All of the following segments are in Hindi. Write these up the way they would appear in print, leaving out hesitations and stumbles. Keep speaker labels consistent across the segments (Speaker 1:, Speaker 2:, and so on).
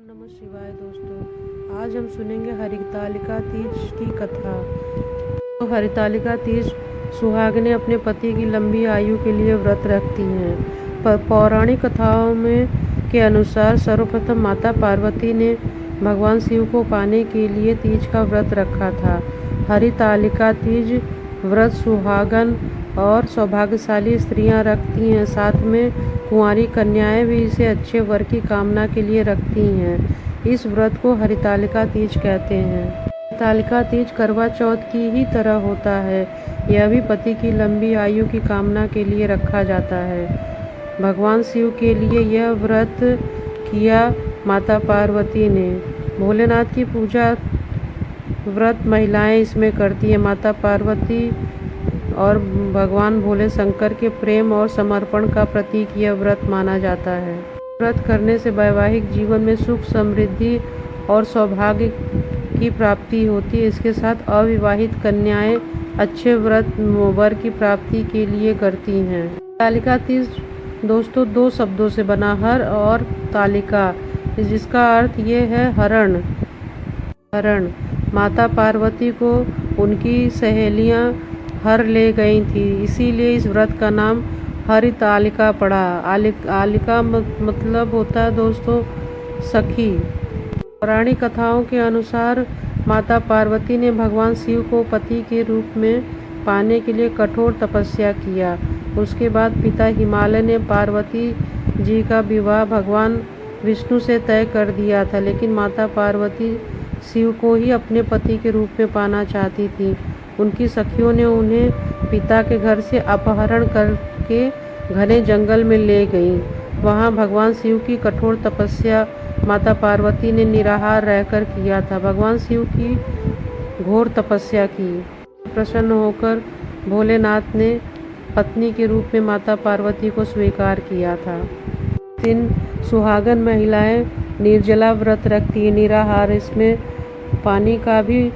Speaker 1: नमः शिवाय दोस्तों। आज हम सुनेंगे हरितालिका तीज की कथा। तो हरितालिका तीज सुहागिनें अपने पति की लंबी आयु के लिए व्रत रखती हैं। पौराणिक कथाओं में के अनुसार सर्वप्रथम माता पार्वती ने भगवान शिव को पाने के लिए तीज का व्रत रखा था। हरितालिका तीज व्रत सुहागन और सौभाग्यशाली स्त्रियां रखती हैं। साथ में कुंवारी कन्याएं भी इसे अच्छे वर की कामना के लिए रखती हैं। इस व्रत को हरितालिका तीज कहते हैं। हरितालिका तीज करवा चौथ की ही तरह होता है। यह भी पति की लंबी आयु की कामना के लिए रखा जाता है। भगवान शिव के लिए यह व्रत किया माता पार्वती ने। भोलेनाथ की पूजा व्रत महिलाएं इसमें करती हैं। माता पार्वती और भगवान भोले शंकर के प्रेम और समर्पण का प्रतीक यह व्रत माना जाता है। व्रत करने से वैवाहिक जीवन में सुख, समृद्धि और सौभाग्य की प्राप्ति होती है। इसके साथ अविवाहित कन्याएं अच्छे वर की प्राप्ति के लिए करती हैं। तालिका तीज दोस्तों दो शब्दों से बना, हर और तालिका, जिसका अर्थ ये है हरण। माता पार्वती को उनकी सहेलियां हर ले गई थी, इसीलिए इस व्रत का नाम हरितालिका पड़ा। आलिका मतलब होता है दोस्तों सखी। पौराणिक कथाओं के अनुसार माता पार्वती ने भगवान शिव को पति के रूप में पाने के लिए कठोर तपस्या किया। उसके बाद पिता हिमालय ने पार्वती जी का विवाह भगवान विष्णु से तय कर दिया था, लेकिन माता पार्वती शिव को ही अपने पति के रूप में पाना चाहती थी। उनकी सखियों ने उन्हें पिता के घर से अपहरण करके घने जंगल में ले गईं। वहां भगवान शिव की कठोर तपस्या माता पार्वती ने निराहार रहकर किया था। भगवान शिव की घोर तपस्या की प्रसन्न होकर भोलेनाथ ने पत्नी के रूप में माता पार्वती को स्वीकार किया था। दिन सुहागन महिलाएं निर्जला व्रत रखती है, निराहार, इसमें पानी का भी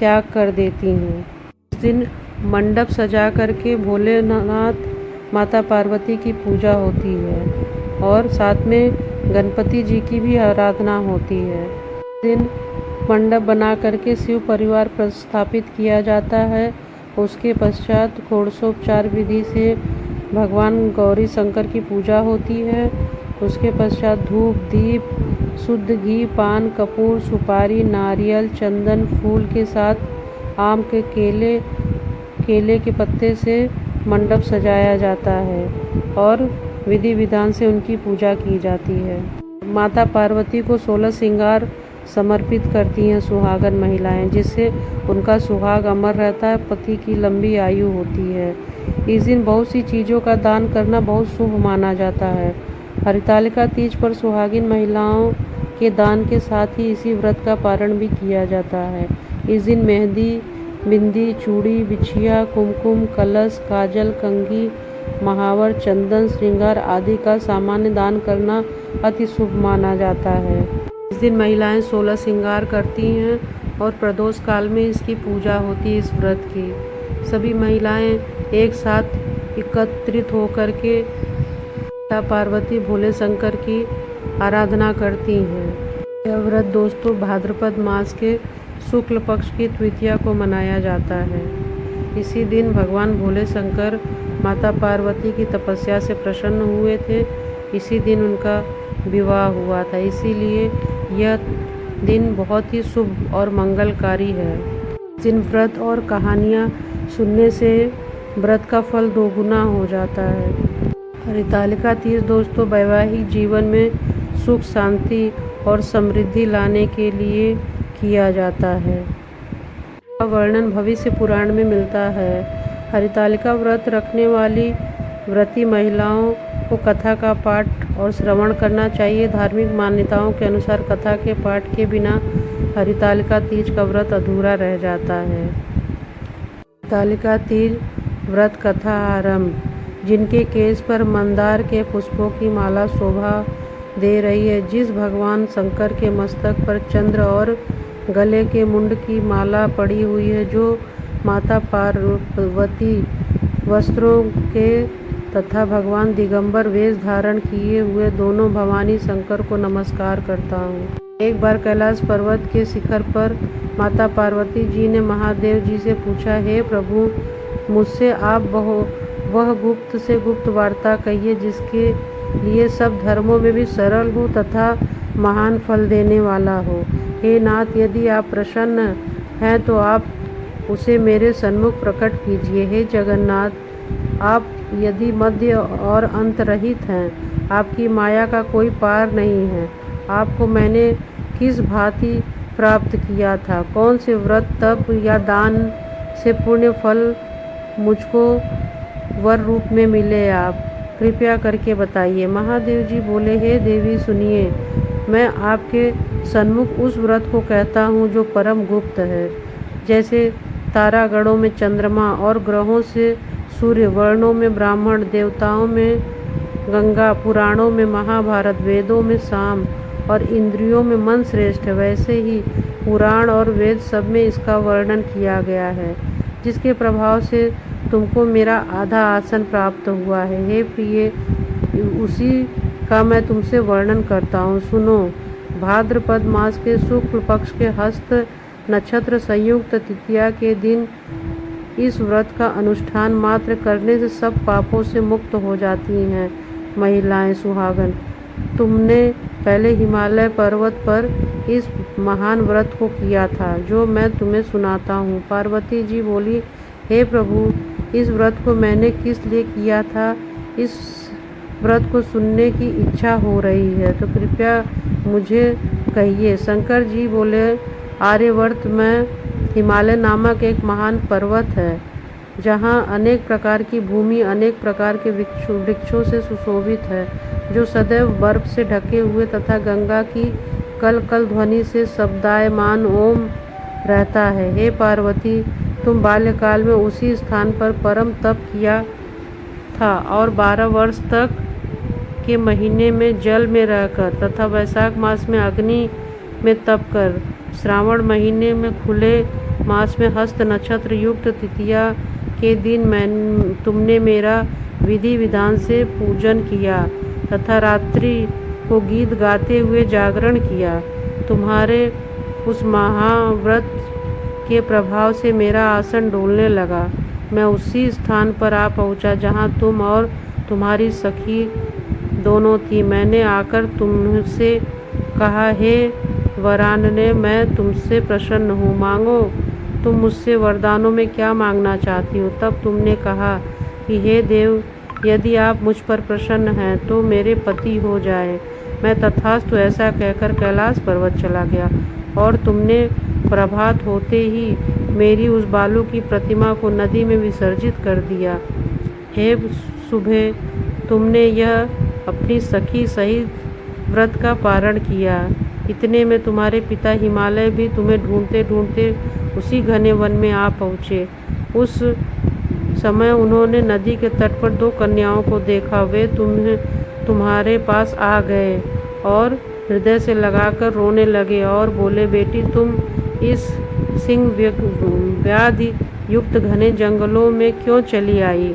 Speaker 1: त्याग कर देती हैं। इस दिन मंडप सजा करके भोलेनाथ माता पार्वती की पूजा होती है और साथ में गणपति जी की भी आराधना होती है। इस दिन मंडप बना करके शिव परिवार प्रस्थापित किया जाता है। उसके पश्चात षोडशोपचार विधि से भगवान गौरी शंकर की पूजा होती है। उसके पश्चात धूप, दीप, शुद्ध घी, पान, कपूर, सुपारी, नारियल, चंदन, फूल के साथ आम के केले के पत्ते से मंडप सजाया जाता है और विधि विधान से उनकी पूजा की जाती है। माता पार्वती को 16 श्रृंगार समर्पित करती हैं सुहागन महिलाएं, जिससे उनका सुहाग अमर रहता है, पति की लंबी आयु होती है। इस दिन बहुत सी चीज़ों का दान करना बहुत शुभ माना जाता है। हरितालिका तीज पर सुहागिन महिलाओं के दान के साथ ही इसी व्रत का पारण भी किया जाता है। इस दिन मेहंदी, बिंदी, चूड़ी, बिछिया, कुमकुम, कलश, काजल, कंघी, महावर, चंदन, श्रृंगार आदि का सामान्य दान करना अति शुभ माना जाता है। इस दिन महिलाएं 16 श्रृंगार करती हैं और प्रदोष काल में इसकी पूजा होती है। इस व्रत की सभी महिलाएं एक साथ एकत्रित होकर के माता पार्वती भोले शंकर की आराधना करती हैं। यह व्रत दोस्तों भाद्रपद मास के शुक्ल पक्ष की द्वितीया को मनाया जाता है। इसी दिन भगवान भोले शंकर माता पार्वती की तपस्या से प्रसन्न हुए थे। इसी दिन उनका विवाह हुआ था, इसीलिए यह दिन बहुत ही शुभ और मंगलकारी है। जिन व्रत और कहानियाँ सुनने से व्रत का फल दोगुना हो जाता है। हरितालिका तीज दोस्तों वैवाहिक जीवन में सुख, शांति और समृद्धि लाने के लिए किया जाता है। इसका वर्णन भविष्य पुराण में मिलता है। हरितालिका व्रत रखने वाली व्रती महिलाओं को कथा का पाठ और श्रवण करना चाहिए। धार्मिक मान्यताओं के अनुसार कथा के पाठ के बिना हरितालिका तीज का व्रत अधूरा रह जाता है। हरितालिका तीज व्रत कथा आरंभ। जिनके केस पर मंदार के पुष्पों की माला शोभा दे रही है, जिस भगवान शंकर के मस्तक पर चंद्र और गले के मुंड की माला पड़ी हुई है, जो माता पार्वती वस्त्रों के तथा भगवान दिगंबर वेश धारण किए हुए दोनों भवानी शंकर को नमस्कार करता हूँ। एक बार कैलाश पर्वत के शिखर पर माता पार्वती जी ने महादेव जी से पूछा, हे प्रभु, मुझसे आप वह गुप्त से गुप्त वार्ता कहिए जिसके लिए सब धर्मों में भी सरल हो तथा महान फल देने वाला हो। हे नाथ, यदि आप प्रसन्न हैं तो आप उसे मेरे सन्मुख प्रकट कीजिए। हे जगन्नाथ, आप यदि मध्य और अंत रहित हैं, आपकी माया का कोई पार नहीं है। आपको मैंने किस भांति प्राप्त किया था? कौन से व्रत, तप या दान से पुण्य फल मुझको वर रूप में मिले? आप कृपया करके बताइए। महादेव जी बोले, हे देवी सुनिए, मैं आपके सन्मुख उस व्रत को कहता हूँ जो परम गुप्त है। जैसे तारागणों में चंद्रमा और ग्रहों से सूर्य, वर्णों में ब्राह्मण, देवताओं में गंगा, पुराणों में महाभारत, वेदों में साम और इंद्रियों में मन श्रेष्ठ है, वैसे ही पुराण और वेद सब में इसका वर्णन किया गया है, जिसके प्रभाव से तुमको मेरा आधा आसन प्राप्त हुआ है। हे प्रिय, उसी का मैं तुमसे वर्णन करता हूँ, सुनो। भाद्रपद मास के शुक्ल पक्ष के हस्त नक्षत्र संयुक्त तृतीया के दिन इस व्रत का अनुष्ठान मात्र करने से सब पापों से मुक्त हो जाती हैं। महिलाएं सुहागन, तुमने पहले हिमालय पर्वत पर इस महान व्रत को किया था, जो मैं तुम्हें सुनाता हूँ। पार्वती जी बोली, हे प्रभु, इस व्रत को मैंने किस लिए किया था, इस व्रत को सुनने की इच्छा हो रही है, तो कृपया मुझे कहिए। शंकर जी बोले, आर्यवर्त में हिमालय नामक एक महान पर्वत है, जहाँ अनेक प्रकार की भूमि अनेक प्रकार के वृक्षों से सुशोभित है, जो सदैव बर्फ से ढके हुए तथा गंगा की कल कल ध्वनि से शब्दायमान ओम रहता है। हे पार्वती, तुम बाल्यकाल में उसी स्थान पर परम तप किया था और 12 वर्ष तक के महीने में जल में रहकर तथा वैशाख मास में अग्नि में तप कर, श्रावण महीने में खुले मास में हस्त नक्षत्र युक्त तृतीया के दिन तुमने मेरा विधि विधान से पूजन किया तथा रात्रि को गीत गाते हुए जागरण किया। तुम्हारे उस महाव्रत के प्रभाव से मेरा आसन डोलने लगा। मैं उसी स्थान पर आ पहुंचा जहां तुम और तुम्हारी सखी दोनों थी। मैंने आकर तुमसे कहा, हे वरानने, मैं तुमसे प्रसन्न हूँ, मांगो तुम मुझसे वरदानों में क्या मांगना चाहती हो। तब तुमने कहा कि हे देव, यदि आप मुझ पर प्रसन्न हैं तो मेरे पति हो जाए। मैं तथास्तु ऐसा कहकर कैलाश पर्वत चला गया और तुमने प्रभात होते ही मेरी उस बालू की प्रतिमा को नदी में विसर्जित कर दिया। हे सुबह, तुमने यह अपनी सखी सहित व्रत का पारण किया। इतने में तुम्हारे पिता हिमालय भी तुम्हें ढूंढते ढूंढते उसी घने वन में आ पहुँचे। उस समय उन्होंने नदी के तट पर 2 कन्याओं को देखा। वे तुम्हारे पास आ गए और हृदय से लगाकर रोने लगे और बोले, बेटी, तुम इस सिंह व्याधि युक्त घने जंगलों में क्यों चली आई?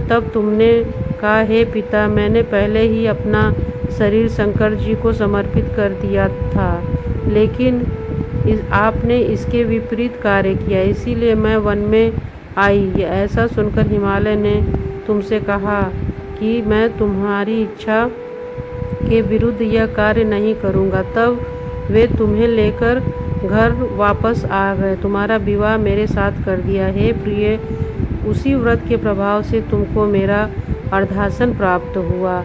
Speaker 1: तब तुमने कहा, हे पिता, मैंने पहले ही अपना शरीर शंकर जी को समर्पित कर दिया था, लेकिन आपने इसके विपरीत कार्य किया, इसीलिए मैं वन में आई। ऐसा सुनकर हिमालय ने तुमसे कहा कि मैं तुम्हारी इच्छा के विरुद्ध यह कार्य नहीं करूँगा। तब वे तुम्हें लेकर घर वापस आ गए, तुम्हारा विवाह मेरे साथ कर दिया। हे प्रिय, उसी व्रत के प्रभाव से तुमको मेरा अर्धासन प्राप्त हुआ।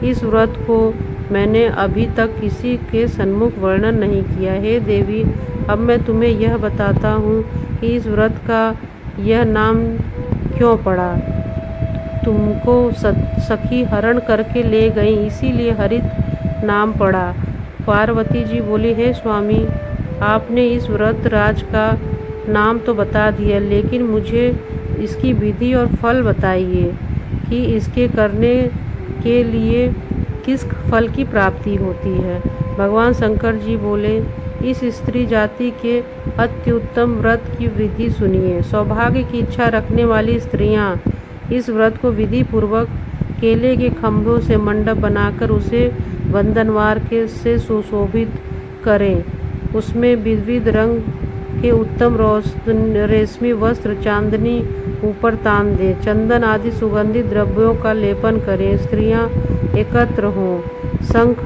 Speaker 1: इस व्रत को मैंने अभी तक किसी के सन्मुख वर्णन नहीं किया। हे देवी, अब मैं तुम्हें यह बताता हूँ कि इस व्रत का यह नाम क्यों पड़ा। तुमको सखी हरण करके ले गई, इसीलिए हरित नाम पड़ा। पार्वती जी बोली, हे स्वामी, आपने इस व्रत राज का नाम तो बता दिया, लेकिन मुझे इसकी विधि और फल बताइए कि इसके करने के लिए किस फल की प्राप्ति होती है। भगवान शंकर जी बोले, इस स्त्री जाति के अत्युत्तम व्रत की विधि सुनिए। सौभाग्य की इच्छा रखने वाली स्त्रियां इस व्रत को विधि पूर्वक केले के खम्भों से मंडप बनाकर उसे बंधनवार से सुशोभित करें। उसमें विविध रंग के उत्तम रेशमी वस्त्र चांदनी ऊपर तान दें। चंदन आदि सुगंधित द्रव्यों का लेपन करें। स्त्रियां एकत्र हों। शंख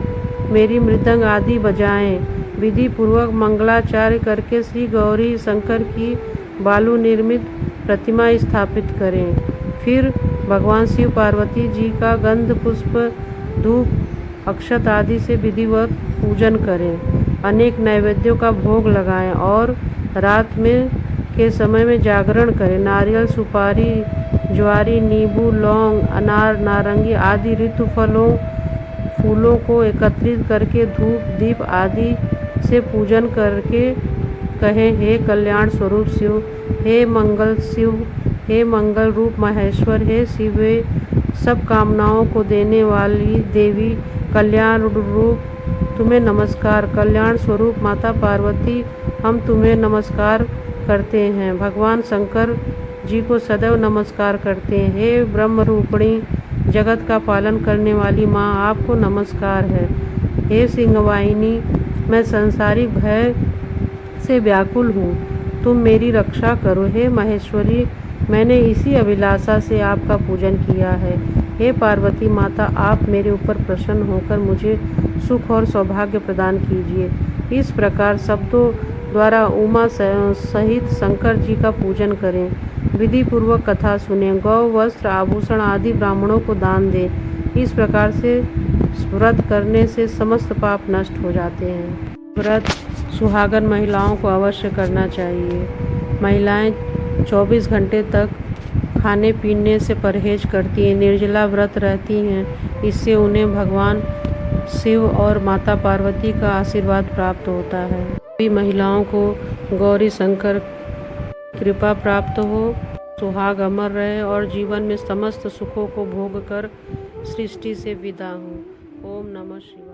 Speaker 1: मेरी मृदंग आदि बजाएं। विधि पूर्वक मंगलाचार्य करके श्री गौरी शंकर की बालू निर्मित प्रतिमा स्थापित करें। फिर भगवान शिव पार्वती जी का गंध पुष्प धूप अक्षत आदि से विधिवत पूजन करें। अनेक नैवेद्यों का भोग लगाएं और रात में के समय में जागरण करें। नारियल सुपारी ज्वारी नींबू लौंग अनार नारंगी आदि ऋतु फूलों को एकत्रित करके धूप दीप आदि से पूजन करके कहें, हे कल्याण स्वरूप शिव, हे मंगल शिव, हे मंगल रूप महेश्वर, हे शिव सब कामनाओं को देने वाली देवी, कल्याण रूप तुम्हें नमस्कार। कल्याण स्वरूप माता पार्वती हम तुम्हें नमस्कार करते हैं। भगवान शंकर जी को सदैव नमस्कार करते हैं। हे ब्रह्म रूपिणी जगत का पालन करने वाली माँ, आपको नमस्कार है। हे सिंहवाहिनी, मैं संसारिक भय से व्याकुल हूँ, तुम मेरी रक्षा करो। हे महेश्वरी, मैंने इसी अभिलाषा से आपका पूजन किया है। हे पार्वती माता, आप मेरे ऊपर प्रसन्न होकर मुझे सुख और सौभाग्य प्रदान कीजिए। इस प्रकार शब्दों द्वारा उमा सहित शंकर जी का पूजन करें। विधि पूर्वक कथा सुनें। गौ वस्त्र आभूषण आदि ब्राह्मणों को दान दें। इस प्रकार से व्रत करने से समस्त पाप नष्ट हो जाते हैं। व्रत सुहागन महिलाओं को अवश्य करना चाहिए। महिलाएं 24 घंटे तक खाने पीने से परहेज करती हैं, निर्जला व्रत रहती हैं। इससे उन्हें भगवान शिव और माता पार्वती का आशीर्वाद प्राप्त होता है। सभी महिलाओं को गौरी शंकर कृपा प्राप्त हो, सुहाग अमर रहे और जीवन में समस्त सुखों को भोग कर सृष्टि से विदा हो। ओम नमः शिवाय।